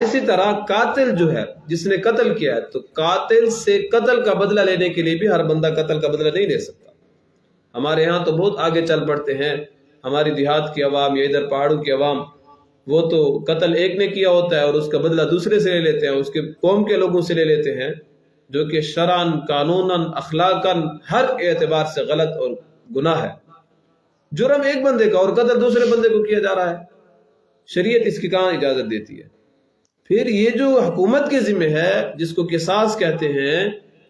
اسی طرح قاتل جو ہے جس نے قتل کیا ہے تو قاتل سے قتل کا بدلہ لینے کے لیے بھی ہر بندہ قتل کا بدلہ نہیں لے سکتا۔ ہمارے ہاں تو بہت آگے چل پڑتے ہیں، ہماری دیہات کی عوام یا ادھر پہاڑوں کی عوام، وہ تو قتل ایک نے کیا ہوتا ہے اور اس کا بدلہ دوسرے سے لے لیتے ہیں، اس کے قوم کے لوگوں سے لے لیتے ہیں، جو کہ شرعاً، قانوناً، اخلاقاً ہر اعتبار سے غلط اور گناہ ہے۔ جرم ایک بندے کا اور قتل دوسرے بندے کو کیا جا رہا ہے، شریعت اس کی کہاں اجازت دیتی ہے؟ پھر یہ جو حکومت کے ذمہ ہے جس کو قصاص کہتے ہیں،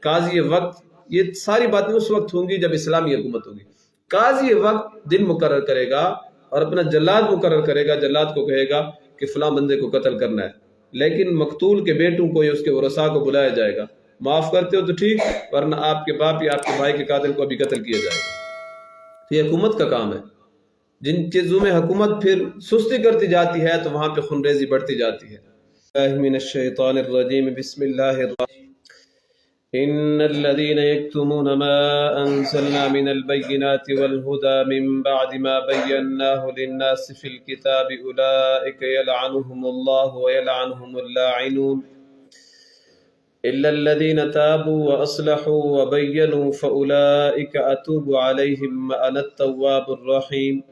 قاضی وقت، یہ ساری باتیں اس وقت ہوں گی جب اسلامی حکومت ہوگی۔ قاضی وقت دن مقرر کرے گا اور اپنا جلاد مقرر کرے گا، جلاد کو کہے گا کہ فلاں بندے کو قتل کرنا ہے، لیکن مقتول کے بیٹوں کو یا اس کے ورثاء کو بلایا جائے گا، معاف کرتے ہو تو ٹھیک، ورنہ آپ کے باپ یا آپ کے بھائی کے قاتل کو ابھی قتل کیا جائے گا۔ یہ حکومت کا کام ہے۔ جن چیزوں میں حکومت پھر سستی کرتی جاتی ہے تو وہاں پہ خونریزی بڑھتی جاتی ہے۔ من الشیطان الرجیم، بسم اللہ الرحمن ان الذين يكتمون ما انزلنا من البينات والهدى من بعد ما بيناه للناس في الكتاب اولئك يلعنهم الله ويلعنهم اللاعنون الا الذين تابوا واصلحوا وبينوا فاولئك اتوب عليهم وانا التواب الرحيم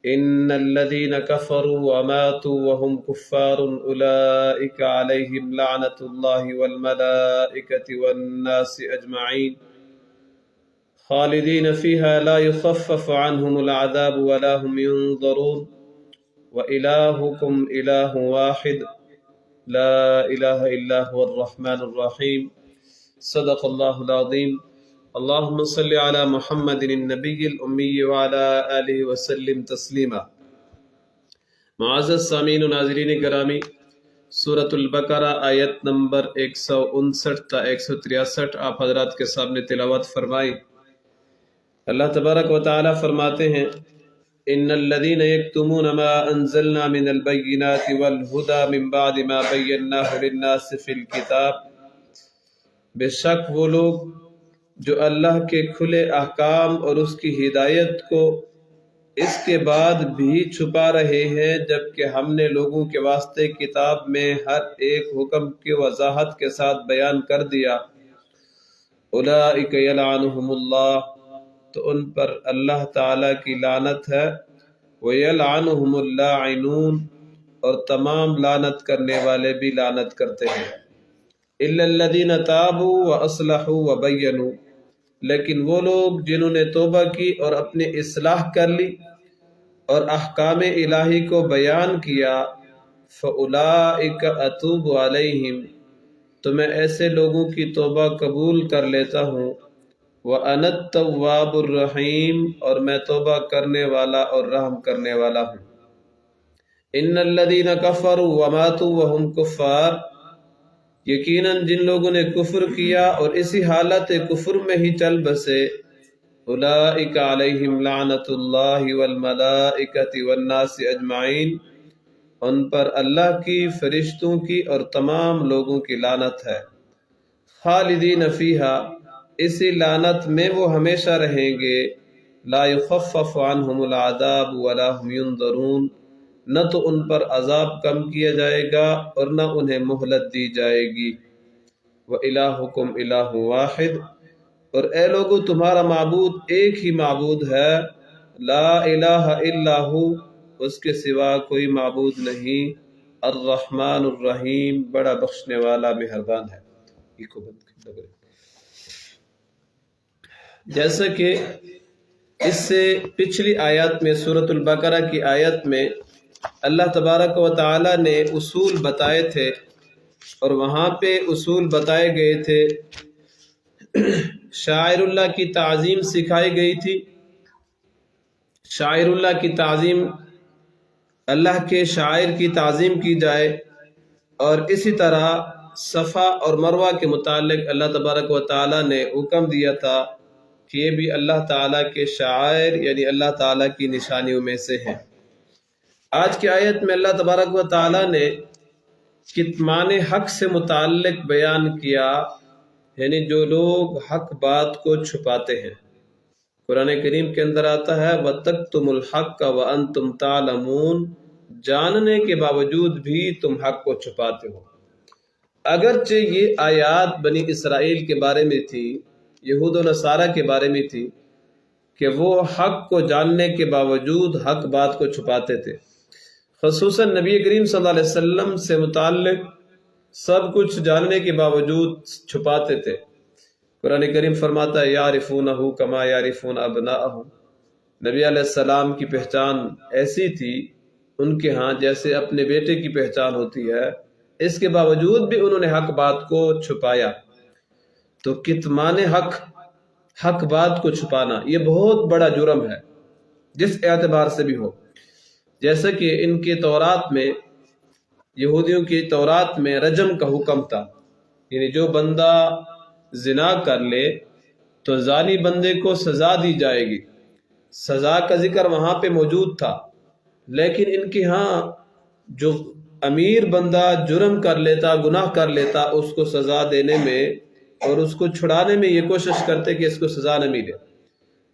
ان الذين كفروا وماتوا وهم كفار اولئك عليهم لعنة الله والملائكة والناس اجمعين خالدين فيها لا يخفف عنهم العذاب ولا هم ينظرون وإلهكم إله واحد لا إله إلا هو الرحمن الرحيم صدق الله العظيم اللهم صل على محمد النبی الامی وعلى آلہ وسلم تسلیما۔ معزز سامعین و ناظرین گرامی، سورۃ البقرہ آیت نمبر 159 تا 163 آپ حضرات کے سامنے تلاوت فرمائی۔ اللہ تبارک و تعالی فرماتے ہیں، ان الذین یکتمون ما انزلنا من البینات والہدی من بعد ما بیناہ للناس فی الکتاب، بے شک وہ لوگ جو اللہ کے کھلے احکام اور اس کی ہدایت کو اس کے بعد بھی چھپا رہے ہیں، جبکہ ہم نے لوگوں کے واسطے کتاب میں ہر ایک حکم کی وضاحت کے ساتھ بیان کر دیا۔ اولئک یلعنہم اللہ، تو ان پر اللہ تعالی کی لعنت ہے، ویلعنہم اللاعنون، اور تمام لعنت کرنے والے بھی لعنت کرتے ہیں۔ الا الذین تابوا واصلحوا وبینوا، لیکن وہ لوگ جنہوں نے توبہ کی اور اپنے اصلاح کر لی اور احکام الہی کو بیان کیا، فَأُولَئِكَ أَتُوبُ عَلَيْهِمْ، تو میں ایسے لوگوں کی توبہ قبول کر لیتا ہوں، وَأَنَا التَّوَّابُ الرَّحِيمُ، اور میں توبہ کرنے والا اور رحم کرنے والا ہوں۔ إِنَّ الَّذِينَ كَفَرُوا وَمَاتُوا وَهُمْ كُفَّارٌ، یقیناً جن لوگوں نے کفر کیا اور اسی حالت کفر میں ہی چل بسے، اولئک علیہم لعنۃ اللہ والملائکۃ والناس اجمعین، ان پر اللہ کی، فرشتوں کی اور تمام لوگوں کی لعنت ہے۔ خالدین فیہا، اسی لعنت میں وہ ہمیشہ رہیں گے۔ لا یخفف عنہم العذاب ولا هم ینظرون، نہ تو ان پر عذاب کم کیا جائے گا اور نہ انہیں مہلت دی جائے گی۔ وَإِلَٰهُكُمْ إِلَٰهٌ وَاحِدٌ، اور اے لوگو تمہارا معبود ایک ہی معبود ہے، لا الہ الا ہو، اس کے سوا کوئی معبود نہیں، الرحمن الرحیم، بڑا بخشنے والا مہربان ہے۔ جیسا کہ اس سے پچھلی آیات میں، سورۃ البقرہ کی آیت میں اللہ تبارک و تعالی نے اصول بتائے تھے، اور وہاں پہ اصول بتائے گئے تھے، شاعر اللہ کی تعظیم سکھائی گئی تھی۔ شاعر اللہ کی تعظیم، اللہ کے شاعر کی تعظیم کی جائے، اور اسی طرح صفا اور مروہ کے متعلق اللہ تبارک و تعالی نے حکم دیا تھا کہ یہ بھی اللہ تعالیٰ کے شعائر یعنی اللہ تعالیٰ کی نشانیوں میں سے ہیں۔ آج کی آیت میں اللہ تبارک و تعالیٰ نے کتمان حق سے متعلق بیان کیا، یعنی جو لوگ حق بات کو چھپاتے ہیں۔ قرآن کریم کے اندر آتا ہے وَتَكْتُمُ الْحَقَّ وَأَنْتُمْ تَعْلَمُونَ، جاننے کے باوجود بھی تم حق کو چھپاتے ہو۔ اگرچہ یہ آیات بنی اسرائیل کے بارے میں تھی، یہود و نصارہ کے بارے میں تھی کہ وہ حق کو جاننے کے باوجود حق بات کو چھپاتے تھے، خصوصاً نبی کریم صلی اللہ علیہ وسلم سے متعلق سب کچھ جاننے کے باوجود چھپاتے تھے۔ قرآن کریم فرماتا ہے یعرفونہ کما یعرفون ابناءہم، نبی علیہ السلام کی پہچان ایسی تھی ان کے ہاں جیسے اپنے بیٹے کی پہچان ہوتی ہے، اس کے باوجود بھی انہوں نے حق بات کو چھپایا۔ تو کتمان حق بات کو چھپانا یہ بہت بڑا جرم ہے، جس اعتبار سے بھی ہو۔ جیسا کہ ان کے تورات میں، یہودیوں کی تورات میں رجم کا حکم تھا، یعنی جو بندہ زنا کر لے تو زانی بندے کو سزا دی جائے گی۔ سزا کا ذکر وہاں پہ موجود تھا، لیکن ان کے ہاں جو امیر بندہ جرم کر لیتا، گناہ کر لیتا، اس کو سزا دینے میں اور اس کو چھڑانے میں یہ کوشش کرتے کہ اس کو سزا نہ ملے،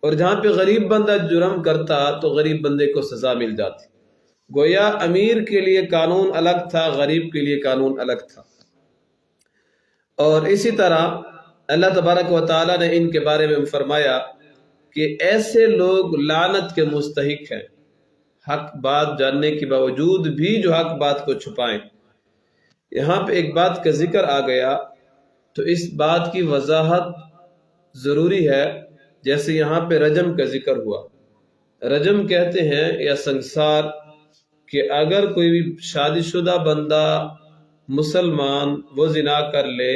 اور جہاں پہ غریب بندہ جرم کرتا تو غریب بندے کو سزا مل جاتی۔ گویا امیر کے لیے قانون الگ تھا، غریب کے لیے قانون الگ تھا۔ اور اسی طرح اللہ تبارک و تعالیٰ نے ان کے بارے میں فرمایا کہ ایسے لوگ لعنت کے مستحق ہیں، حق بات جاننے کے باوجود بھی جو حق بات کو چھپائیں۔ یہاں پہ ایک بات کا ذکر آ گیا تو اس بات کی وضاحت ضروری ہے، جیسے یہاں پہ رجم کا ذکر ہوا۔ رجم کہتے ہیں یا سنسار کہ اگر کوئی بھی شادی شدہ بندہ مسلمان وہ زنا کر لے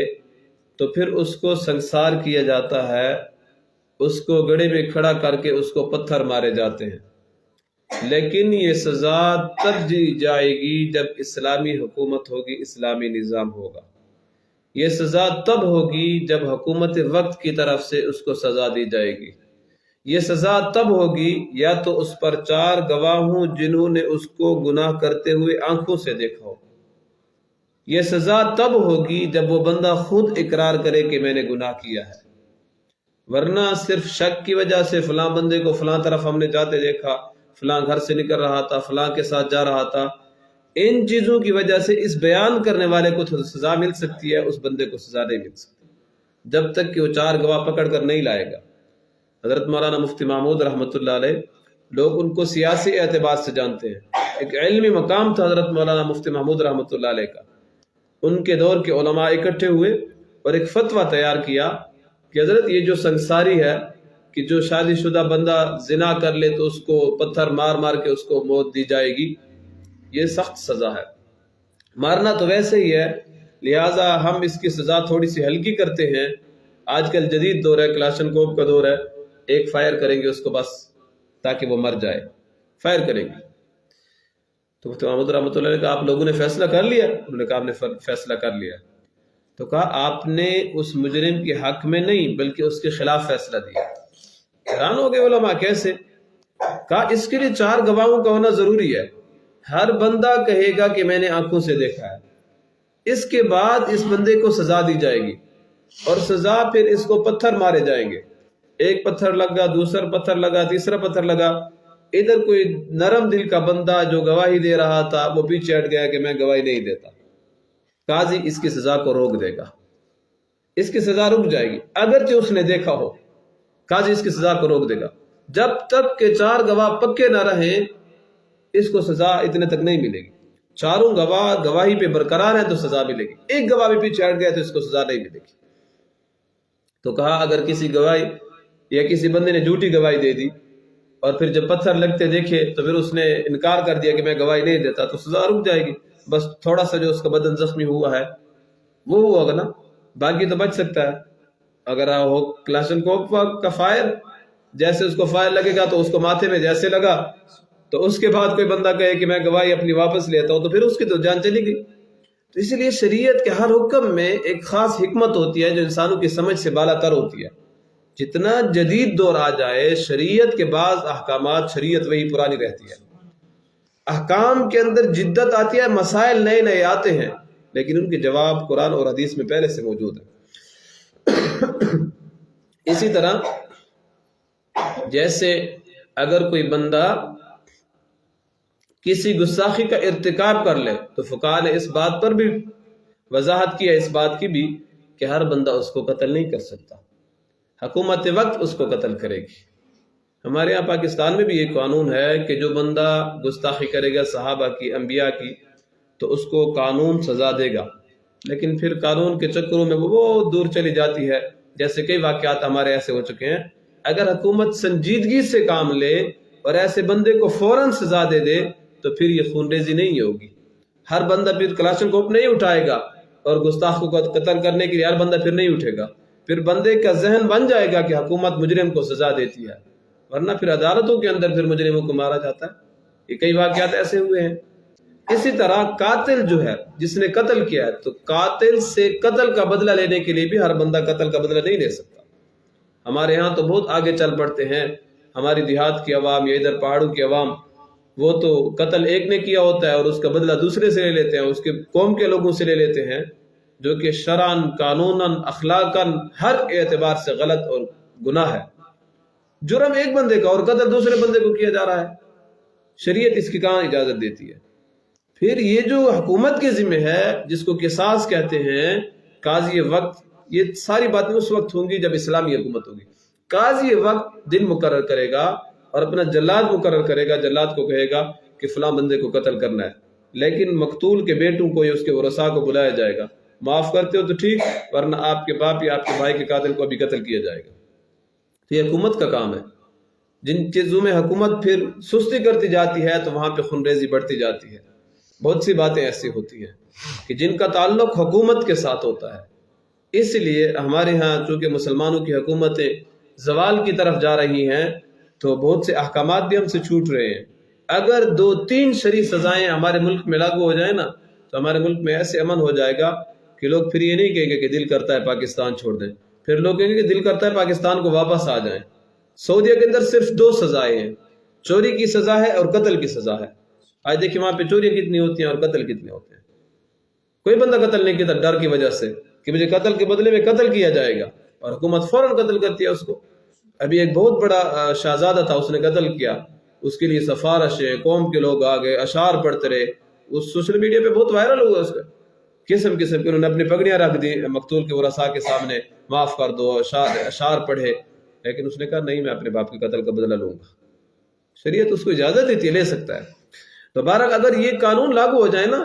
تو پھر اس کو سنسار کیا جاتا ہے، اس کو گڑھے میں کھڑا کر کے اس کو پتھر مارے جاتے ہیں۔ لیکن یہ سزا تب دی جائے گی جب اسلامی حکومت ہوگی، اسلامی نظام ہوگا۔ یہ سزا تب ہوگی جب حکومت وقت کی طرف سے اس کو سزا دی جائے گی۔ یہ سزا تب ہوگی یا تو اس پر 4 گواہ ہوں جنہوں نے اس کو گناہ کرتے ہوئے آنکھوں سے دیکھا ہو۔ یہ سزا تب ہوگی جب وہ بندہ خود اقرار کرے کہ میں نے گناہ کیا ہے، ورنہ صرف شک کی وجہ سے فلاں بندے کو فلاں طرف ہم نے جاتے دیکھا، فلاں گھر سے نکل رہا تھا، فلاں کے ساتھ جا رہا تھا، ان چیزوں کی وجہ سے اس بیان کرنے والے کو تو سزا مل سکتی ہے، اس بندے کو سزا نہیں مل سکتی جب تک کہ وہ 4 گواہ پکڑ کر نہیں لائے گا۔ حضرت مولانا مفتی محمود رحمۃ اللہ علیہ، لوگ ان کو سیاسی اعتبار سے جانتے ہیں، ایک علمی مقام تھا حضرت مولانا مفتی محمود رحمۃ اللہ علیہ کا۔ ان کے دور کے علماء اکٹھے ہوئے اور ایک فتویٰ تیار کیا کہ حضرت یہ جو سنساری ہے کہ جو شادی شدہ بندہ زنا کر لے تو اس کو پتھر مار مار کے اس کو موت دی جائے گی، یہ سخت سزا ہے، مارنا تو ویسے ہی ہے، لہٰذا ہم اس کی سزا تھوڑی سی ہلکی کرتے ہیں۔ آج کل جدید دور ہے، کلاشن کوپ کا دور ہے، ایک فائر کریں گے اس کو بس تاکہ وہ مر جائے، فائر کریں گے۔ تو مفتی محمود رحمۃ اللہ نے کہا آپ لوگوں نے فیصلہ کر لیا؟ انہوں نے کہا ہم نے فیصلہ کر لیا۔ تو کہا آپ نے اس مجرم کے حق میں نہیں بلکہ اس کے خلاف فیصلہ دیا۔ حیران ہو گئے علماء، کیسے؟ کہا اس کے لیے 4 گواہوں کا ہونا ضروری ہے، ہر بندہ کہے گا کہ میں نے آنکھوں سے دیکھا ہے، اس کے بعد اس بندے کو سزا دی جائے گی، اور سزا پھر اس کو پتھر مارے جائیں گے، ایک پتھر لگا، دوسرا پتھر لگا، تیسرا پتھر لگا۔ ادھر کوئی نرم دل کا بندہ جو گواہی دے رہا تھا وہ پیچھے ہٹ گیا کہ میں گواہی نہیں دیتا، قاضی اس کی سزا کو روک دے گا، اس کی سزا رک جائے گی، اگرچہ اس نے دیکھا ہو، قاضی اس کی سزا کو روک دے گا، جب تک کہ 4 گواہ پکے نہ رہیں اس کو سزا اتنے تک نہیں ملے گی۔ 4 گواہ گواہی پہ برقرار ہیں تو سزا ملے گی، ایک گواہ بھی پیچھے ہٹ گیا تو اس کو سزا نہیں ملے گی۔ تو کہا اگر کسی گواہی یا کسی بندے نے جھوٹی گواہی دے دی اور پھر جب پتھر لگتے دیکھے تو پھر اس نے انکار کر دیا کہ میں گواہی نہیں دیتا، تو سزا رک جائے گی، بس تھوڑا سا جو اس کا بدن زخمی ہوا ہے وہ ہوگا نا، باقی تو بچ سکتا ہے۔ اگر ہو کلاشن کوپ کا فائر، جیسے اس کو فائر لگے گا تو اس کو ماتھے میں جیسے لگا تو اس کے بعد کوئی بندہ کہے کہ میں گواہی اپنی واپس لیتا ہوں تو پھر اس کی تو جان چلی گئی۔ تو اس لیے شریعت کے ہر حکم میں ایک خاص حکمت ہوتی ہے جو انسانوں کی سمجھ سے بالا تر ہوتی ہے۔ جتنا جدید دور آ جائے، شریعت کے بعض احکامات شریعت وہی پرانی رہتی ہے، احکام کے اندر جدت آتی ہے، مسائل نئے نئے آتے ہیں، لیکن ان کے جواب قرآن اور حدیث میں پہلے سے موجود ہیں۔ اسی طرح جیسے اگر کوئی بندہ کسی گستاخی کا ارتکاب کر لے تو فقہاء نے اس بات پر بھی وضاحت کی ہے، اس بات کی بھی، کہ ہر بندہ اس کو قتل نہیں کر سکتا، حکومت وقت اس کو قتل کرے گی۔ ہمارے یہاں پاکستان میں بھی یہ قانون ہے کہ جو بندہ گستاخی کرے گا صحابہ کی، انبیاء کی، تو اس کو قانون سزا دے گا، لیکن پھر قانون کے چکروں میں وہ بہت دور چلی جاتی ہے، جیسے کئی واقعات ہمارے ایسے ہو چکے ہیں۔ اگر حکومت سنجیدگی سے کام لے اور ایسے بندے کو فوراً سزا دے دے تو پھر یہ خون ریزی نہیں ہوگی۔ ہر بندہ پھر کلاشن کوپ نہیں اٹھائے گا اور گستاخ کو قتل کرنے کے لیے ہر بندہ پھر نہیں اٹھے گا، پھر بندے کا ذہن بن جائے گا کہ حکومت مجرم کو سزا دیتی ہے، ورنہ پھر عدالتوں کے اندر پھر مجرموں کو مارا جاتا ہے۔ یہ کئی واقعات ایسے ہوئے ہیں۔ اسی طرح قاتل جو ہے، جس نے قتل کیا ہے، تو قاتل سے قتل کا بدلہ لینے کے لیے بھی ہر بندہ قتل کا بدلہ نہیں لے سکتا۔ ہمارے ہاں تو بہت آگے چل پڑتے ہیں، ہماری دیہات کی عوام یا ادھر پہاڑوں کی عوام، وہ تو قتل ایک نے کیا ہوتا ہے اور اس کا بدلہ دوسرے سے لے لیتے ہیں، اس کے قوم کے لوگوں سے لے لیتے ہیں، جو کہ شرعاً، قانوناً، اخلاقاً ہر اعتبار سے غلط اور گناہ ہے۔ جرم ایک بندے کا اور قتل دوسرے بندے کو کیا جا رہا ہے، شریعت اس کی کہاں اجازت دیتی ہے؟ پھر یہ جو حکومت کے ذمہ ہے، جس کو قصاص کہتے ہیں، قاضی وقت، یہ ساری باتیں اس وقت ہوں گی جب اسلامی حکومت ہوگی۔ قاضی وقت دن مقرر کرے گا اور اپنا جلاد مقرر کرے گا، جلاد کو کہے گا کہ فلاں بندے کو قتل کرنا ہے، لیکن مقتول کے بیٹوں کو یا اس کے ورثاء کو بلایا جائے گا، معاف کرتے ہو تو ٹھیک، ورنہ آپ کے باپ یا آپ کے بھائی کے قاتل کو ابھی قتل کیا جائے گا۔ تو یہ حکومت کا کام ہے۔ جن چیزوں میں حکومت پھر سستی کرتی جاتی ہے تو وہاں پہ خونریزی بڑھتی جاتی ہے۔ بہت سی باتیں ایسی ہوتی ہیں کہ جن کا تعلق حکومت کے ساتھ ہوتا ہے، اس لیے ہمارے ہاں چونکہ مسلمانوں کی حکومتیں زوال کی طرف جا رہی ہیں تو بہت سے احکامات بھی ہم سے چھوٹ رہے ہیں۔ اگر 2-3 شرعی سزائیں ہمارے ملک میں لاگو ہو جائیں نا تو ہمارے ملک میں ایسے امن ہو جائے گا کہ لوگ پھر یہ نہیں کہیں گے کہ دل کرتا ہے پاکستان چھوڑ دیں، پھر لوگ کہیں گے کہ دل کرتا ہے پاکستان کو واپس آ جائیں۔ سعودیہ کے اندر صرف 2 سزائیں ہیں، چوری کی سزا ہے اور قتل کی سزا ہے۔ آج دیکھیں وہاں پہ چوریاں کتنی ہوتی ہیں اور قتل کتنے ہوتے ہیں۔ کوئی بندہ قتل نہیں کرتا ڈر کی وجہ سے کہ مجھے قتل کے بدلے میں قتل کیا جائے گا، اور حکومت فوراً قتل کرتی ہے اس کو۔ ابھی ایک بہت بڑا شہزادہ تھا، اس نے قتل کیا، اس کے لیے سفارشیں، قوم کے لوگ آ گئے، اشعار پڑھتے رہے، اس سوشل میڈیا پہ بہت وائرل ہوا اس کا، قسم قسم کے انہوں نے اپنی پگڑیاں رکھ دی مقتول کے ورثاء کے سامنے، معاف کر دو، اشعار پڑھے، لیکن اس نے کہا نہیں، میں اپنے باپ کے قتل کا بدلہ لوں گا۔ شریعت اس کو اجازت دیتی ہے، لے سکتا ہے۔ تو بہرحال اگر یہ قانون لاگو ہو جائے نا،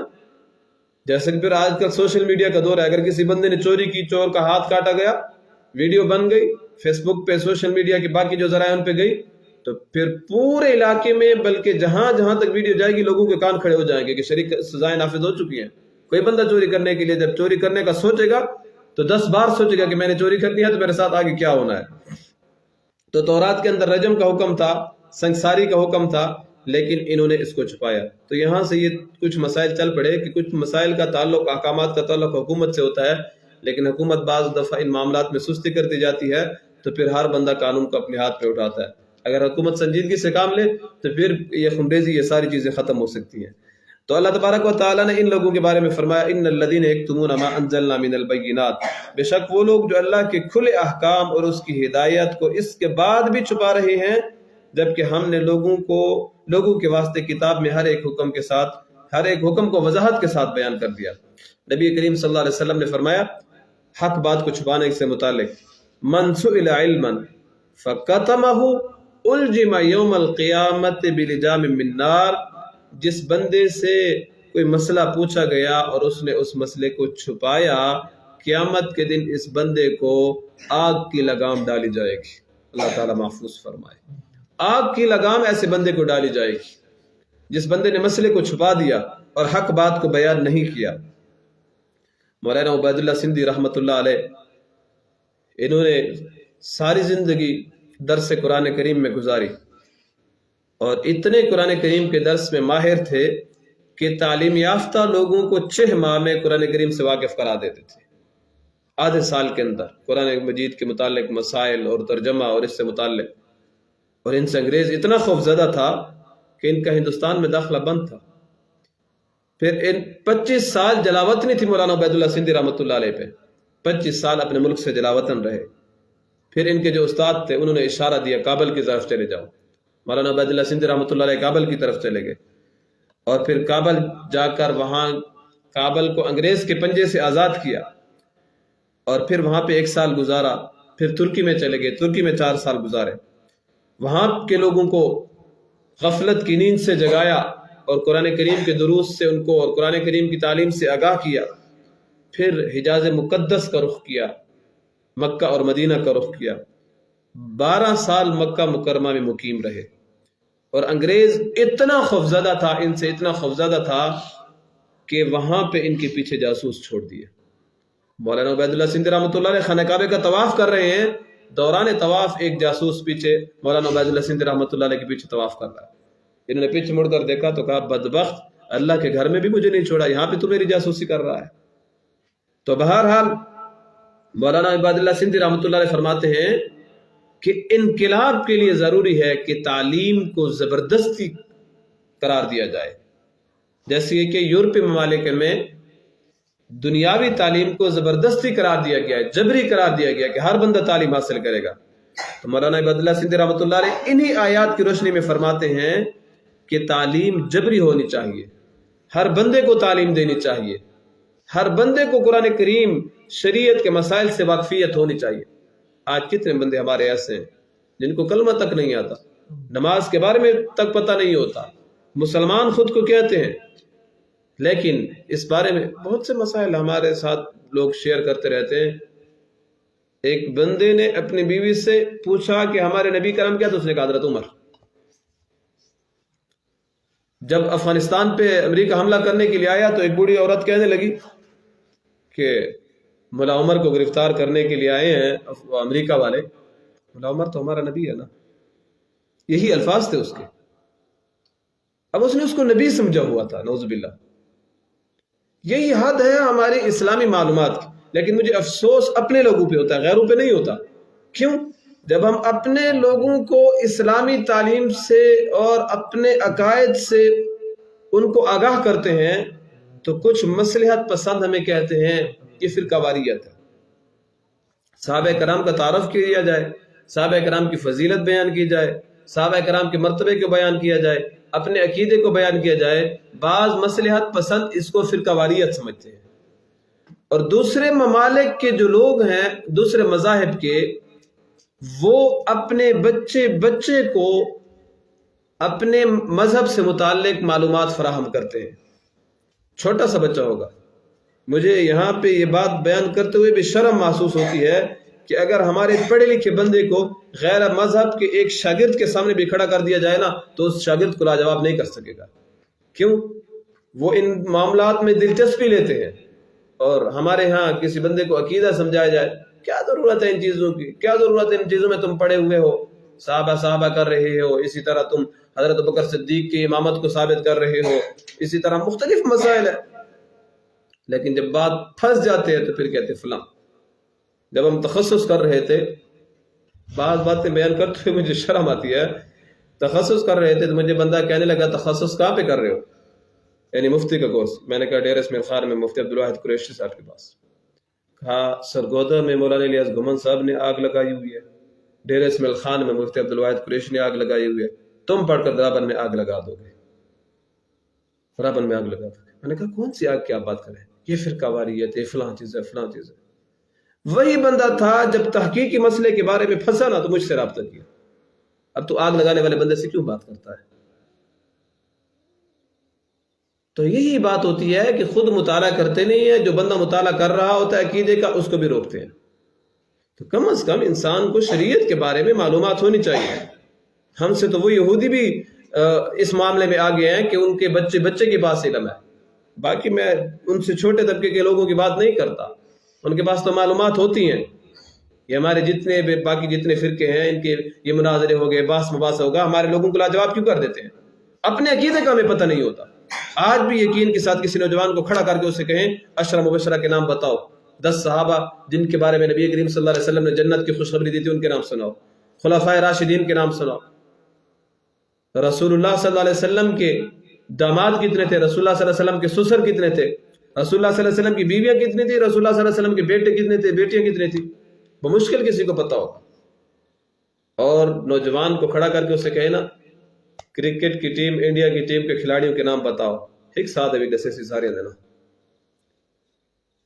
جیسے کہ پھر آج کل سوشل میڈیا کا دور ہے، اگر کسی بندے نے چوری کی، چور کا ہاتھ کاٹا گیا، ویڈیو بن گئی، فیس بک پہ، سوشل میڈیا کی باقی جو ذرائع ان پہ گئی، تو پھر پورے علاقے میں، بلکہ جہاں جہاں تک ویڈیو جائے گی لوگوں کے کان کھڑے ہو جائیں گے کہ شریع سزائیں نافذ ہو چکی ہیں۔ کوئی بندہ چوری کرنے کے لیے جب چوری کرنے کا سوچے گا تو 10 بار سوچے گا کہ میں نے چوری کرنی ہے تو میرے ساتھ آگے کیا ہونا ہے۔ تو تورات کے اندر رجم کا حکم تھا، سنگساری کا حکم تھا، لیکن انہوں نے اس کو چھپایا۔ تو یہاں سے یہ کچھ مسائل چل پڑے کہ کچھ مسائل کا تعلق، احکامات کا تعلق حکومت سے ہوتا ہے، لیکن حکومت بعض دفعہ ان معاملات میں سستی کرتی جاتی ہے تو پھر ہر بندہ قانون کو اپنے ہاتھ پہ اٹھاتا ہے۔ اگر حکومت سنجیدگی سے کام لے تو پھر یہ خونریزی، یہ ساری چیزیں ختم ہو سکتی ہیں۔ تو اللہ تبارک و تعالیٰ نے ان لوگوں کے بارے میں فرمایا، ان الذین یکتمون ما انزلنا من البینات، بے شک وہ لوگ جو اللہ کے کھلے احکام اور اس کی ہدایت کو اس کے بعد بھی چھپا رہے ہیں، جبکہ ہم نے لوگوں کے واسطے کتاب میں ہر ایک حکم کے ساتھ، ہر ایک حکم کو وضاحت کے ساتھ بیان کر دیا۔ نبی کریم صلی اللہ علیہ وسلم نے فرمایا حق بات کو چھپانے سے متعلق، من سئل علما فکتمہ الجم یوم القیامت بلجام من نار، جس بندے سے کوئی مسئلہ پوچھا گیا اور اس نے اس مسئلے کو چھپایا، قیامت کے دن اس بندے کو آگ کی لگام ڈالی جائے گی۔ اللہ تعالیٰ محفوظ فرمائے۔ آگ کی لگام ایسے بندے کو ڈالی جائے گی جس بندے نے مسئلے کو چھپا دیا اور حق بات کو بیان نہیں کیا۔ مولانا عبید اللہ سندھی رحمۃ اللہ علیہ، انہوں نے ساری زندگی درس قرآن کریم میں گزاری اور اتنے قرآن کریم کے درس میں ماہر تھے کہ تعلیم یافتہ لوگوں کو 6 ماہ میں قرآن کریم سے واقف کرا دیتے تھے۔ آدھے سال کے اندر قرآن مجید کے متعلق مسائل اور ترجمہ اور اس سے متعلق، اور ان سے انگریز اتنا خوف زدہ تھا کہ ان کا ہندوستان میں داخلہ بند تھا۔ پھر ان 25 سال جلاوطنی تھی مولانا عبید اللہ سندھی رحمۃ اللہ علیہ پہ، 25 سال اپنے ملک سے جلاوطن رہے۔ پھر ان کے جو استاد تھے انہوں نے اشارہ دیا کابل کی طرف چلے جاؤ، مولانا عبید اللہ سندھی رحمۃ اللہ علیہ کابل کی طرف چلے گئے۔ اور پھر کابل جا کر وہاں کابل کو انگریز کے پنجے سے آزاد کیا، اور پھر وہاں پہ 1 سال گزارا، پھر ترکی میں چلے گئے، ترکی میں 4 سال گزارے، وہاں کے لوگوں کو غفلت کی نیند سے جگایا اور قرآن کریم کے دروس سے ان کو اور قرآن کریم کی تعلیم سے آگاہ کیا، پھر حجاز مقدس کا رخ کیا، مکہ اور مدینہ کا رخ کیا، 12 سال مکہ مکرمہ میں مقیم رہے، اور انگریز اتنا خوفزدہ تھا، ان سے اتنا خوفزدہ تھا کہ وہاں پہ ان کے پیچھے جاسوس چھوڑ دیے۔ مولانا عبید اللہ سندھی رحمۃ اللہ علیہ خانہ کعبہ کا طواف کر رہے ہیں، دوران طواف ایک جاسوس پیچھے مولانا عبید اللہ سندھی رحمۃ اللہ علیہ کے پیچھے طواف کر رہا ہے۔ انہوں نے پیچھے مڑ کر دیکھا تو کہا بدبخت، اللہ کے گھر میں بھی مجھے نہیں چھوڑا، یہاں پہ تو میری جاسوسی کر رہا ہے۔ تو بہرحال مولانا عبید اللہ سندھی رحمۃ اللہ علیہ فرماتے ہیں کہ انقلاب کے لیے ضروری ہے کہ تعلیم کو زبردستی قرار دیا جائے، جیسے کہ یورپی ممالک میں دنیاوی تعلیم کو زبردستی قرار دیا گیا ہے، جبری قرار دیا گیا کہ ہر بندہ تعلیم حاصل کرے گا۔ تو مولانا عبید اللہ سندھی رحمۃ اللہ علیہ انہی آیات کی روشنی میں فرماتے ہیں کہ تعلیم جبری ہونی چاہیے، ہر بندے کو تعلیم دینی چاہیے، ہر بندے کو قرآن کریم شریعت کے مسائل سے واقفیت ہونی چاہیے۔ آج کتنے بندے ہمارے ایسے ہیں جن کو کلمہ تک نہیں آتا، نماز کے بارے میں تک پتہ نہیں ہوتا، مسلمان خود کو کہتے ہیں، لیکن اس بارے میں بہت سے مسائل ہمارے ساتھ لوگ شیئر کرتے رہتے ہیں۔ ایک بندے نے اپنی بیوی سے پوچھا کہ ہمارے نبی کا نام کیا، تو اس نے کہا حضرت عمر۔ جب افغانستان پہ امریکہ حملہ کرنے کے لیے آیا تو ایک بوڑھی عورت کہنے لگی کہ ملا عمر کو گرفتار کرنے کے لیے آئے ہیں امریکہ والے، ملا عمر تو ہمارا نبی ہے نا، یہی الفاظ تھے اس کے۔ اب اس نے اس کو نبی سمجھا ہوا تھا، نعوذ باللہ۔ یہی حد ہے ہماری اسلامی معلومات کی، لیکن مجھے افسوس اپنے لوگوں پہ ہوتا ہے، غیروں پہ نہیں ہوتا۔ کیوں؟ جب ہم اپنے لوگوں کو اسلامی تعلیم سے اور اپنے عقائد سے ان کو آگاہ کرتے ہیں تو کچھ مصلحت پسند ہمیں کہتے ہیں یہ فرقہ واریت ہے۔ صحابہ کرام کا تعارف کیا جائے، صحابہ کرام کی فضیلت بیان کی جائے، صحابہ کرام کے مرتبے کو بیان کیا جائے، اپنے عقیدے کو بیان کیا جائے، بعض مصلحت پسند اس کو فرقہ واریت سمجھتے ہیں۔ اور دوسرے ممالک کے جو لوگ ہیں، دوسرے مذاہب کے، وہ اپنے بچے کو اپنے مذہب سے متعلق معلومات فراہم کرتے ہیں۔ چھوٹا سا بچہ ہوگا، مجھے یہاں پہ یہ بات بیان کرتے ہوئے بھی شرم محسوس ہوتی ہے کہ اگر ہمارے پڑھے لکھے بندے کو غیر مذہب کے ایک شاگرد کے سامنے بھی کھڑا کر دیا جائے نا تو اس شاگرد کو لاجواب نہیں کر سکے گا۔ کیوں؟ وہ ان معاملات میں دلچسپی لیتے ہیں، اور ہمارے ہاں کسی بندے کو عقیدہ سمجھایا جائے، کیا ضرورت ہے ان چیزوں کی، کیا ضرورت ہے ان چیزوں میں، تم پڑے ہوئے ہو، صحابہ کر رہے ہو، اسی طرح تم حضرت ابوبکر صدیق کی امامت کو ثابت کر رہے ہو، اسی طرح مختلف مسائل ہیں۔ لیکن جب بات پھنس جاتے ہیں تو پھر کہتے فلاں۔ جب ہم تخصص کر رہے تھے، بعض باتیں بیان کرتے ہوئے مجھے شرم آتی ہے، تخصص کر رہے تھے تو مجھے بندہ کہنے لگا تخصص کہاں پہ کر رہے ہو؟ یعنی مفتی کا کورس۔ میں نے کہا ڈیرہ اسماعیل خان میں مفتی عبدالواحد قریشی صاحب کے پاس۔ کہا سرگودا میں مولانا الیاس گھمن صاحب نے آگ لگائی ہوئی ہے، ڈیرہ اسماعیل خان میں مفتی عبدالواحد قریشی نے آگ لگائی ہوئی ہے، تم پڑھ کر رابن میں آگ لگا دو گے، رابن میں آگ لگا دو گے۔ میں نے کہا کون سی آگ کی آپ بات کریں، یہ فرقہ واریت ہے، فلاں چیز ہے، فلاں چیز ہے۔ وہی بندہ تھا جب تحقیقی مسئلے کے بارے میں پھنسا نا تو مجھ سے رابطہ کیا، اب تو آگ لگانے والے بندے سے کیوں بات کرتا ہے؟ تو یہی بات ہوتی ہے کہ خود مطالعہ کرتے نہیں ہے، جو بندہ مطالعہ کر رہا ہوتا ہے عقیدے کا اس کو بھی روکتے ہیں۔ تو کم از کم انسان کو شریعت کے بارے میں معلومات ہونی چاہیے۔ ہم سے تو وہ یہودی بھی اس معاملے میں آگے ہیں کہ ان کے بچے کے پاس علم ہے، باقی میں ان سے چھوٹے طبقے کے لوگوں کی بات نہیں کرتا، ان کے پاس تو معلومات ہوتی ہیں۔ یہ ہمارے باقی جتنے فرقے ہیں ان کے یہ مناظرے ہو گئے، بحث مباحثہ ہوگا، ہمارے لوگوں کو لاجواب کیوں کر دیتے ہیں؟ اپنے عقیدے کا ہمیں پتہ نہیں ہوتا۔ آج بھی یقین کے ساتھ کسی نوجوان کو کھڑا کر کے اسے کہیں عشرہ مبشرہ کے نام بتاؤ، 10 صحابہ جن کے بارے میں نبی کریم صلی اللہ علیہ وسلم نے جنت کی خوشخبری دی تھی ان کے نام سناؤ، خلفائے راشدین کے نام سناؤ، رسول اللہ صلی اللہ علیہ وسلم کے داماد کتنے تھے، رسول اللہ صلی اللہ علیہ وسلم کے سسر کتنے تھے، رسول اللہ صلی اللہ علیہ وسلم کی بیویاں کتنی تھی، رسول اللہ صلی اللہ علیہ وسلم کے بیٹے کتنے تھے، بیٹیاں کتنی تھی، بمشکل کسی کو پتا ہوگا۔ اور نوجوان کو کھڑا کر کے اسے کہنا کرکٹ کی ٹیم انڈیا کی ٹیم کے کھلاڑیوں کے نام بتاؤ، ایک ساتھ ابھی دسے سی سارے دینا.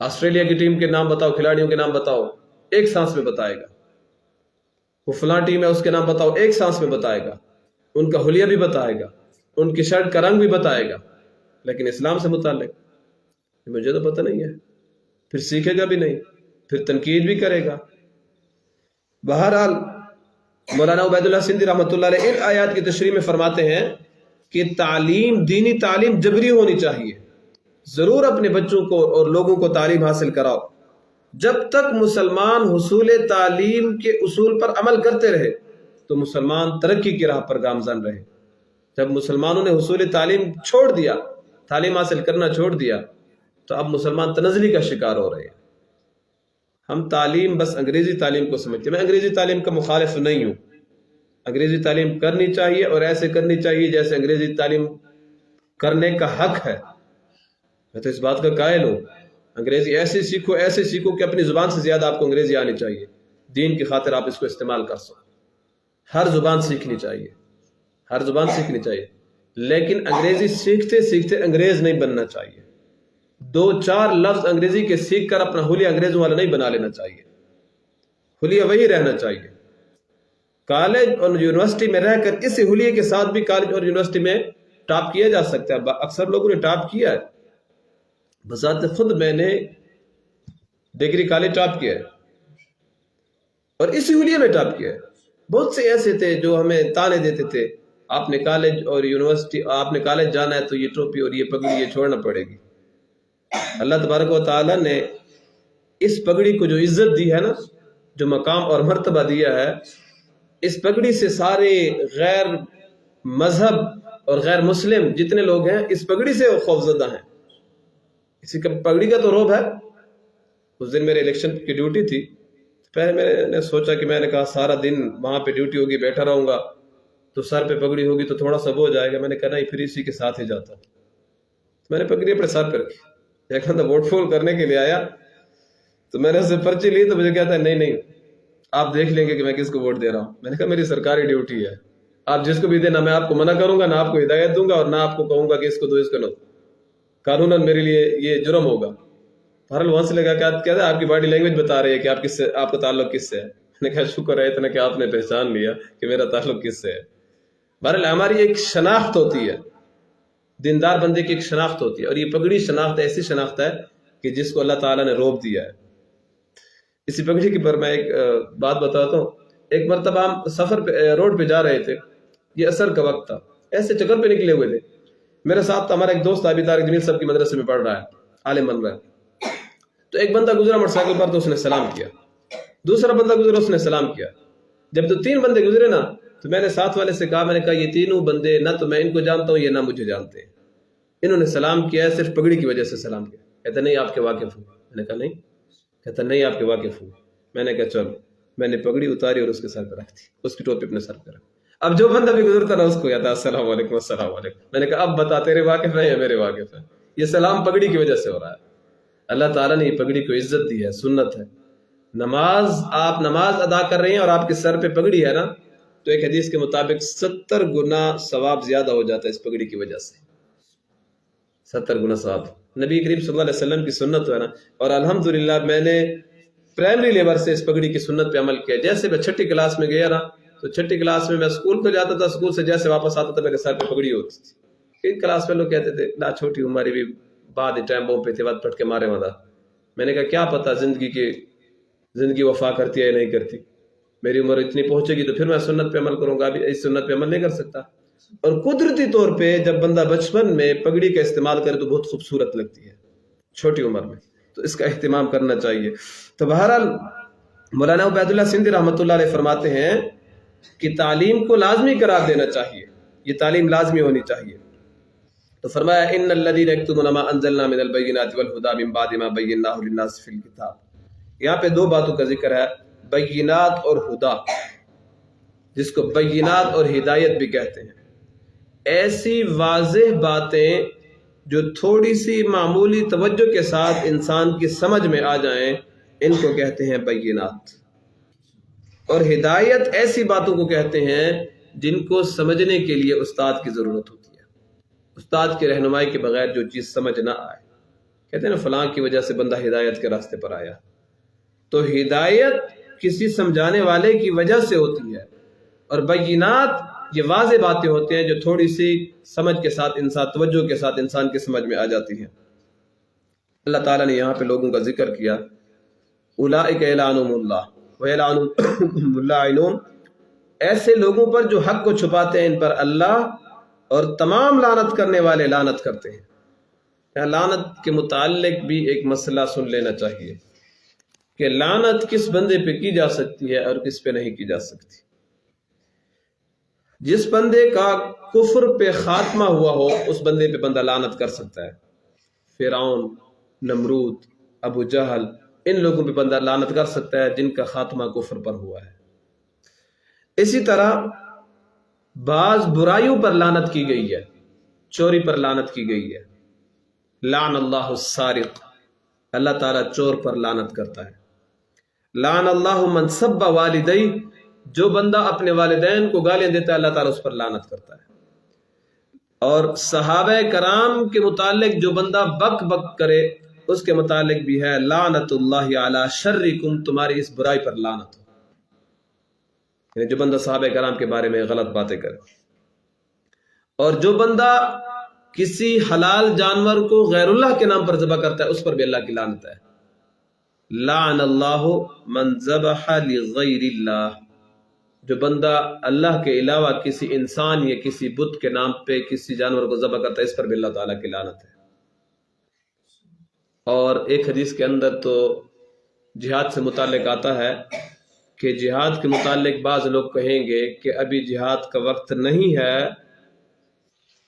آسٹریلیا کی ٹیم کے نام بتاؤ، کھلاڑیوں کے نام بتاؤ، ایک سانس میں بتائے گا. وہ فلاں ٹیم ہے اس کے نام بتاؤ، ایک سانس میں بتائے گا. ان کا حلیہ بھی بتائے گا، ان کی شرٹ کا رنگ بھی بتائے گا. لیکن اسلام سے متعلق مجھے تو پتہ نہیں ہے، پھر سیکھے گا بھی نہیں، پھر تنقید بھی کرے گا. بہرحال مولانا عبید اللہ سندھی رحمۃ اللہ علیہ ان آیات کی تشریح میں فرماتے ہیں کہ تعلیم، دینی تعلیم جبری ہونی چاہیے. ضرور اپنے بچوں کو اور لوگوں کو تعلیم حاصل کراؤ. جب تک مسلمان حصول تعلیم کے اصول پر عمل کرتے رہے تو مسلمان ترقی کی راہ پر گامزن رہے. جب مسلمانوں نے حصول تعلیم چھوڑ دیا، تعلیم حاصل کرنا چھوڑ دیا، تو اب مسلمان تنزلی کا شکار ہو رہے ہیں. ہم تعلیم بس انگریزی تعلیم کو سمجھتے ہیں. میں انگریزی تعلیم کا مخالف نہیں ہوں. انگریزی تعلیم کرنی چاہیے اور ایسے کرنی چاہیے جیسے انگریزی تعلیم کرنے کا حق ہے. میں تو اس بات کا قائل ہوں. انگریزی ایسے سیکھو کہ اپنی زبان سے زیادہ آپ کو انگریزی آنی چاہیے. دین کی خاطر آپ اس کو استعمال کر سکو. ہر زبان سیکھنی چاہیے، ہر زبان سیکھنی چاہیے، لیکن انگریزی سیکھتے سیکھتے انگریز نہیں بننا چاہیے. 2-4 لفظ انگریزی کے سیکھ کر اپنا حلیہ انگریزوں والا نہیں بنا لینا چاہیے. حلیہ وہی رہنا چاہیے. کالج اور یونیورسٹی میں رہ کر اس حلیہ کے ساتھ بھی کالج اور یونیورسٹی میں ٹاپ کیا جا سکتا ہے. اکثر لوگوں نے ٹاپ کیا ہے. بذات خود میں نے ڈگری کالج ٹاپ کیا ہے اور اسی حلیہ میں ٹاپ کیا ہے. بہت سے ایسے تھے جو ہمیں تانے دیتے تھے، آپ نے کالج اور یونیورسٹی، آپ نے کالج جانا ہے تو یہ ٹوپی اور یہ پگڑی یہ چھوڑنا پڑے گی. اللہ تبارک و تعالیٰ نے اس پگڑی کو جو عزت دی ہے نا، جو مقام اور مرتبہ دیا ہے، اس پگڑی سے سارے غیر مذہب اور غیر مسلم جتنے لوگ ہیں اس پگڑی سے خوفزدہ ہیں. اسی کا پگڑی کا تو روب ہے. اس دن میرے الیکشن کی ڈیوٹی تھی. پہلے میں نے سوچا کہ میں نے کہا سارا دن وہاں پہ ڈیوٹی ہوگی، بیٹھا رہوں گا تو سر پہ پگڑی ہوگی تو تھوڑا سا وہ ہو جائے گا. میں نے کہا نہیں، پھر اسی کے ساتھ ہی جاتا ہوں. میں نے پگڑی اپنے سر پہ رکھی. ایک بندہ ووٹ فول کرنے کے لیے آیا تو میں نے اس سے پرچی لی تو مجھے کہتا ہے نہیں آپ دیکھ لیں گے کہ میں کس کو ووٹ دے رہا ہوں. میں نے کہا میری سرکاری ڈیوٹی ہے، آپ جس کو بھی دیں، نہ میں آپ کو منع کروں گا، نہ آپ کو ہدایت دوں گا، اور نہ آپ کو کہوں گا کہ اس کو دو اس کو نہ. قانوناً میرے لیے یہ جرم ہوگا. بہرحال وہاں سے لگا کہ کہتے ہیں آپ کی باڈی لینگویج بتا رہی ہے کہ آپ کس سے، آپ کا تعلق کس سے ہے. میں نے کہا شکر ہے اتنا کہ آپ نے پہچان لیا کہ میرا تعلق کس سے ہے. بہرحال ہماری ایک شناخت ہوتی ہے، دیندار بندے کی ایک شناخت ہوتی ہے، اور یہ پگڑی شناخت ایسی شناخت ہے کہ جس کو اللہ تعالیٰ نے روپ دیا ہے. اسی پگڑی کے پر میں ایک بات بتاتا ہوں. ایک مرتبہ ہم سفر پہ روڈ پہ جا رہے تھے، یہ عصر کا وقت تھا، ایسے چکر پہ نکلے ہوئے تھے. میرے ساتھ ہمارا ایک دوست ابھی طارق جمیل صاحب کی مدرسے میں پڑھ رہا ہے، عالم بن رہا ہے. تو ایک بندہ گزرا موٹر سائیکل پر تو اس نے سلام کیا. دوسرا بندہ گزرا، اس نے سلام کیا. جب تو 3 بندے گزرے نا تو میں نے ساتھ والے سے کہا، میں نے کہا یہ تینوں بندے نہ تو میں ان کو جانتا ہوں، یہ نہ مجھے جانتے ہیں. انہوں نے سلام کیا ہے صرف پگڑی کی وجہ سے سلام کیا. کہتا نہیں آپ کے واقف ہوں. میں نے کہا نہیں. کہتا نہیں آپ کے واقف ہوں. میں نے کہا چلو. میں نے پگڑی اتاری اور اس کے سر پہ رکھ دی، اس کی ٹوپی اپنے سر پہ رکھ. اب جو بندہ بھی گزرتا نا اس کو کہتا السلام علیکم السلام علیکم. میں نے کہا اب بتا تیرے واقف ہے یا میرے واقف ہے؟ یہ سلام پگڑی کی وجہ سے ہو رہا ہے. اللہ تعالیٰ نے یہ پگڑی کو عزت دی ہے، سنت ہے. آپ نماز ادا کر رہے ہیں اور آپ کے سر پہ پگڑی ہے نا، تو ایک حدیث کے مطابق 70 گنا ثواب زیادہ ہو جاتا ہے اس پگڑی کی وجہ سے. 70 گنا ثواب نبی کریم صلی اللہ علیہ وسلم کی سنت ہے نا. اور الحمدللہ میں نے پرائمری لیول سے اس پگڑی کی سنت پہ عمل کیا. جیسے میں 6ٹھی کلاس میں گیا نا تو 6ٹھی کلاس میں اسکول کو جاتا تھا، اسکول سے جیسے واپس آتا تھا میرے سر پہ پگڑی ہوتی تھی. ایک کلاس میں لوگ کہتے تھے نا چھوٹی عمر بھی بعد ٹائم بوں پہ تھے، بعد پٹ کے مارے وہاں. میں نے کہا کیا پتا زندگی وفا کرتی ہے یا نہیں کرتی. میری عمر اتنی پہنچے گی تو پھر میں سنت پہ عمل کروں گا، ابھی اس سنت پہ عمل نہیں کر سکتا. اور قدرتی طور پہ جب بندہ بچپن میں پگڑی کا استعمال کرے تو بہت خوبصورت لگتی ہے چھوٹی عمر میں، تو اس کا اہتمام کرنا چاہیے. تو بہرحال مولانا عبید اللہ سندھی رحمۃ اللہ علیہ فرماتے ہیں کہ تعلیم کو لازمی قرار دینا چاہیے، یہ تعلیم لازمی ہونی چاہیے. تو فرمایا ان الذين يكتمون ما انزلنا من البينات والهدى من بعد ما بيناه للناس في الكتاب. یہاں پہ 2 باتوں کا ذکر ہے، بینات اور ہدا، جس کو بینات اور ہدایت بھی کہتے ہیں. ایسی واضح باتیں جو تھوڑی سی معمولی توجہ کے ساتھ انسان کی سمجھ میں آ جائیں، ان کو کہتے ہیں بینات. اور ہدایت ایسی باتوں کو کہتے ہیں جن کو سمجھنے کے لیے استاد کی ضرورت ہوتی ہے. استاد کی رہنمائی کے بغیر جو چیز سمجھ نہ آئے، کہتے ہیں نا فلاں کی وجہ سے بندہ ہدایت کے راستے پر آیا، تو ہدایت کسی سمجھانے والے کی وجہ سے ہوتی ہے، اور بینات یہ واضح باتیں ہوتے ہیں جو تھوڑی سی سمجھ کے ساتھ انسان توجہ کے ساتھ انسان کی سمجھ میں آ جاتی ہیں. اللہ تعالیٰ نے یہاں پہ لوگوں کا ذکر کیا، اولئک یلعنہم اللہ ویلعنہم اللاعنون، ایسے لوگوں پر جو حق کو چھپاتے ہیں ان پر اللہ اور تمام لعنت کرنے والے لعنت کرتے ہیں. یہاں لعنت کے متعلق بھی ایک مسئلہ سن لینا چاہیے کہ لعنت کس بندے پہ کی جا سکتی ہے اور کس پہ نہیں کی جا سکتی. جس بندے کا کفر پہ خاتمہ ہوا ہو اس بندے پہ بندہ لعنت کر سکتا ہے. فرعون، نمرود، ابو جہل، ان لوگوں پہ بندہ لعنت کر سکتا ہے جن کا خاتمہ کفر پر ہوا ہے. اسی طرح بعض برائیوں پر لعنت کی گئی ہے، چوری پر لعنت کی گئی ہے. لعن اللہ السارق، اللہ تعالیٰ چور پر لعنت کرتا ہے. لعن اللہ من سب والدی، جو بندہ اپنے والدین کو گالیاں دیتا ہے اللہ تعالیٰ اس پر لعنت کرتا ہے. اور صحابہ کرام کے متعلق جو بندہ بک بک کرے اس کے متعلق بھی ہے لعنت اللہ علی شرکم، تمہاری اس برائی پر لعنت ہو. یعنی جو بندہ صحابہ کرام کے بارے میں غلط باتیں کرے. اور جو بندہ کسی حلال جانور کو غیر اللہ کے نام پر ذبح کرتا ہے اس پر بھی اللہ کی لعنت ہے. لعن اللہ من ذبح لغیر اللہ، جو بندہ اللہ کے علاوہ کسی انسان یا کسی بت کے نام پہ کسی جانور کو ذبح کرتا ہے اس پر بھی اللہ تعالیٰ کی لعنت ہے. اور ایک حدیث کے اندر تو جہاد سے متعلق آتا ہے کہ جہاد کے متعلق بعض لوگ کہیں گے کہ ابھی جہاد کا وقت نہیں ہے،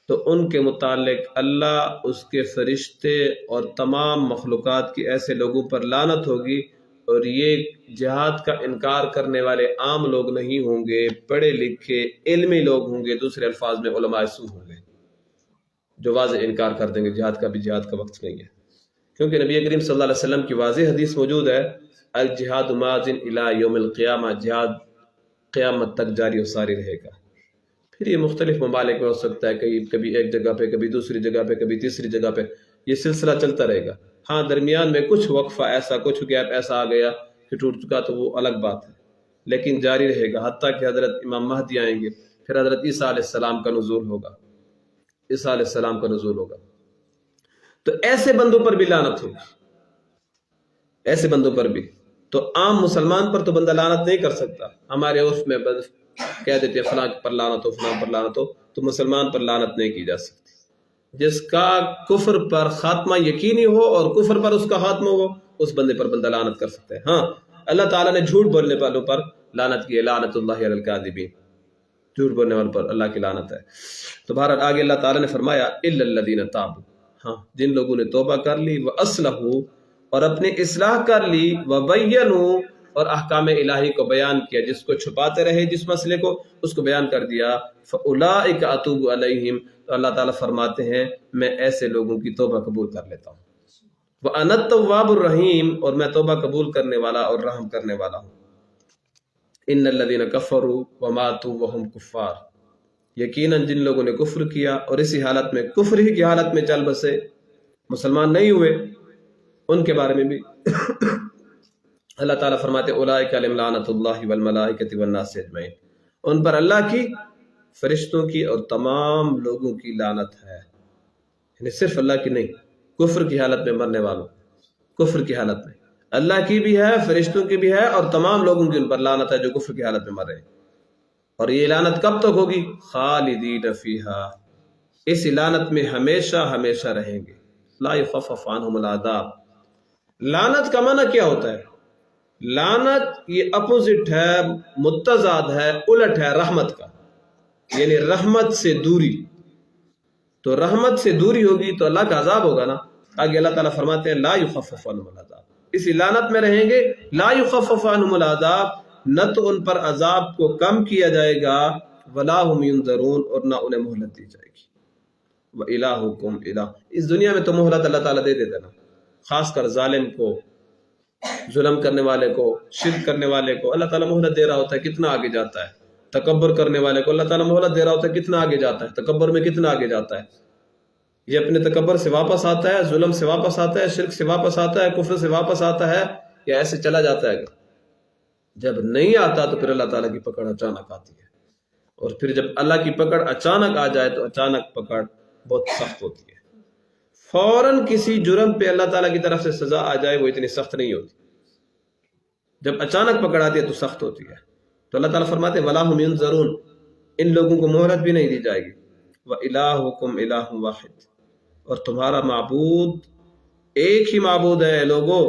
تو ان کے متعلق اللہ، اس کے فرشتے اور تمام مخلوقات کی ایسے لوگوں پر لعنت ہوگی. اور یہ جہاد کا انکار کرنے والے عام لوگ نہیں ہوں گے، پڑھے لکھے علمی لوگ ہوں گے، دوسرے الفاظ میں علماء سو ہوں گے جو واضح انکار کر دیں گے جہاد کا وقت نہیں ہے. کیونکہ نبی کریم صلی اللہ علیہ وسلم کی واضح حدیث موجود ہے، الجہاد ماضٍ الی یوم القیامہ، جہاد قیامت تک جاری و ساری رہے گا. پھر یہ مختلف ممالک میں ہو سکتا ہے، کبھی ایک جگہ پہ، کبھی دوسری جگہ پہ، کبھی تیسری جگہ پہ، یہ سلسلہ چلتا رہے گا. ہاں درمیان میں کچھ وقفہ ایسا، کچھ گیپ ایسا آ گیا کہ ٹوٹ چکا تو وہ الگ بات ہے، لیکن جاری رہے گا حتیٰ کہ حضرت امام مہدی آئیں گے، پھر حضرت عیسیٰ علیہ السلام کا نزول ہوگا. عیسیٰ علیہ السلام کا نزول ہوگا. تو ایسے بندوں پر بھی لعنت ہوگی، ایسے بندوں پر بھی. تو عام مسلمان پر تو بندہ لعنت نہیں کر سکتا. ہمارے عرف میں کہہ دیتے فلاں پر لعنت ہو، فلاں پر لعنت ہو، تو مسلمان پر لعنت نہیں کی جا سکتی. جس کا کفر پر خاتمہ یقینی ہو اور کفر پر اس کا خاتمہ ہو اس بندے پر بندہ لعنت کر سکتا ہے. ہاں اللہ تعالیٰ نے جھوٹ بولنے والوں پر لعنت کی ہے، لعنت اللہ علی الکاذبین، جھوٹ بولنے والوں پر اللہ کی لعنت ہے. تو بہرحال آگے اللہ تعالیٰ نے فرمایا الا الذین تابوا، ہاں جن لوگوں نے توبہ کر لی، واصلحوا اور اپنے اصلاح کر لی، وبینوا اور احکام الہی کو بیان کیا، جس کو چھپاتے رہے جس مسئلے کو اس کو بیان کر دیا. فاولئک اتوب علیہم، تو اللہ تعالیٰ فرماتے ہیں میں ایسے لوگوں کی توبہ قبول کر لیتا ہوں. وَأَنَا التَّوَّابُ الرَّحِيمُ، اور میں توبہ قبول کرنے والا اور رحم کرنے والا ہوں. ان الذین کفروا وماتوا وهم کفار، یقیناً جن لوگوں نے کفر کیا اور اسی حالت میں کفر ہی کی حالت میں چل بسے، مسلمان نہیں ہوئے، ان کے بارے میں بھی اللہ تعالیٰ فرماتے اولئک علیہم لعنۃ اللہ والملائکۃ والناس اجمعین، ان پر اللہ کی، فرشتوں کی اور تمام لوگوں کی لعنت ہے. یعنی صرف اللہ کی نہیں، کفر کی حالت میں مرنے والوں، کفر کی حالت میں اللہ کی بھی ہے، فرشتوں کی بھی ہے، اور تمام لوگوں کی ان پر لعنت ہے جو کفر کی حالت میں مر رہے ہیں. اور یہ لعنت کب تک ہوگی؟ خالدین فیہا، اس لعنت میں ہمیشہ ہمیشہ رہیں گے. لا یخفف عنہم العذاب، لعنت کا معنی کیا ہوتا ہے؟ لعنت یہ اپوزٹ ہے، متضاد ہے، الٹ ہے رحمت کا، یعنی رحمت سے دوری. تو رحمت سے دوری ہوگی تو اللہ کا عذاب ہوگا نا. آگے اللہ تعالیٰ فرماتے ہیں لا یخفف عنہم العذاب، اسی لعنت میں رہیں گے. لا یخفف عنہم العذاب، نہ تو ان پر عذاب کو کم کیا جائے گا، ولا هم ينظرون، اور نہ انہیں مہلت دی جائے گی. وَإِلَٰهُكُمْ إِلَٰهٌ، اس دنیا میں تو مہلت اللہ تعالیٰ دے دیتا نا، خاص کر ظالم کو، ظلم کرنے والے کو، شرک کرنے والے کو اللہ تعالیٰ مہلت دے رہا ہوتا ہے، کتنا آگے جاتا ہے. تکبر کرنے والے کو اللہ تعالیٰ مہلت دے رہا ہوتا ہے، کتنا آگے جاتا ہے، تکبر میں کتنا آگے جاتا ہے، یہ اپنے تکبر سے واپس آتا ہے، ظلم سے واپس آتا ہے، شرک سے واپس آتا ہے، کفر سے واپس آتا ہے، یا ایسے چلا جاتا ہے؟ جب نہیں آتا تو پھر اللہ تعالیٰ کی پکڑ اچانک آتی ہے، اور پھر جب اللہ کی پکڑ اچانک آ جائے تو اچانک پکڑ بہت سخت ہوتی ہے۔ فوراً کسی جرم پہ اللہ تعالیٰ کی طرف سے سزا آ جائے وہ اتنی سخت نہیں ہوتی، جب اچانک پکڑ آتی ہے تو سخت ہوتی ہے۔ تو اللہ تعالیٰ فرماتے ہیں وَلَا هُمْ يُنظَرُونَ، ان لوگوں کو مہلت بھی نہیں دی جائے گی۔ وَإِلَٰهُكُمْ إِلَٰهٌ وَاحِدٌ، اور تمہارا معبود ایک ہی معبود ہے لوگوں،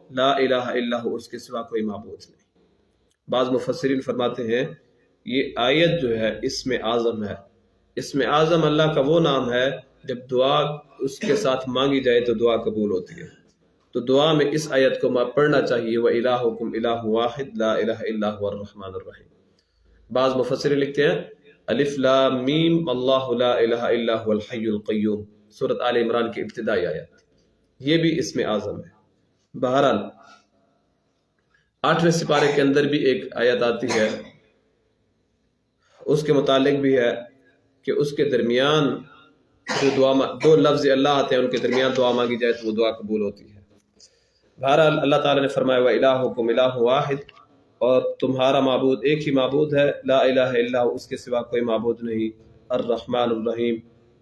لا الہ الا ہو، اس کے سوا کوئی معبود نہیں۔ بعض مفسرین فرماتے ہیں یہ آیت جو ہے اسم اعظم ہے، اسم اعظم اللہ کا وہ نام ہے جب دعا اس کے ساتھ مانگی جائے تو دعا قبول ہوتی ہے، تو دعا میں اس آیت کو پڑھنا چاہیے، وَإِلَٰهُكُمْ إِلَٰهٌ وَاحِدٌ لَا إِلَٰهَ إِلَّا هُوَ الرَّحْمَٰنُ الرَّحِيمُ۔ بعض مفسرین لکھتے ہیں الف لام میم اللہ لا الہ الا هو الحی القیوم، سورۃ آل عمران کی ابتدائی آیت، یہ بھی اسم اعظم ہے۔ بہرحال 8ویں سپارے کے اندر بھی ایک آیت آتی ہے، اس کے متعلق بھی ہے کہ اس کے درمیان جو دو لفظ اللہ آتے ہیں ان کے درمیان دعا مانگی جائے تو وہ دعا قبول ہوتی ہے۔ بہرحال اللہ تعالیٰ نے فرمایا وَإِلَٰهُكُمْ إِلَٰهٌ وَاحِدٌ، اور تمہارا معبود ایک ہی معبود ہے، لا الہ الا ہو، اس کے سوا کوئی معبود نہیں، الرحمن الرحیم،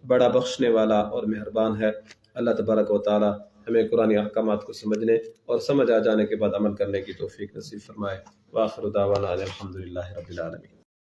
بڑا بخشنے والا اور مہربان ہے۔ اللہ تبارک و تعالی ہمیں قرآن احکامات کو سمجھنے اور سمجھ آ جانے کے بعد عمل کرنے کی توفیق نصیب فرمائے۔ وآخر دعوانا الحمدللہ رب العالمین۔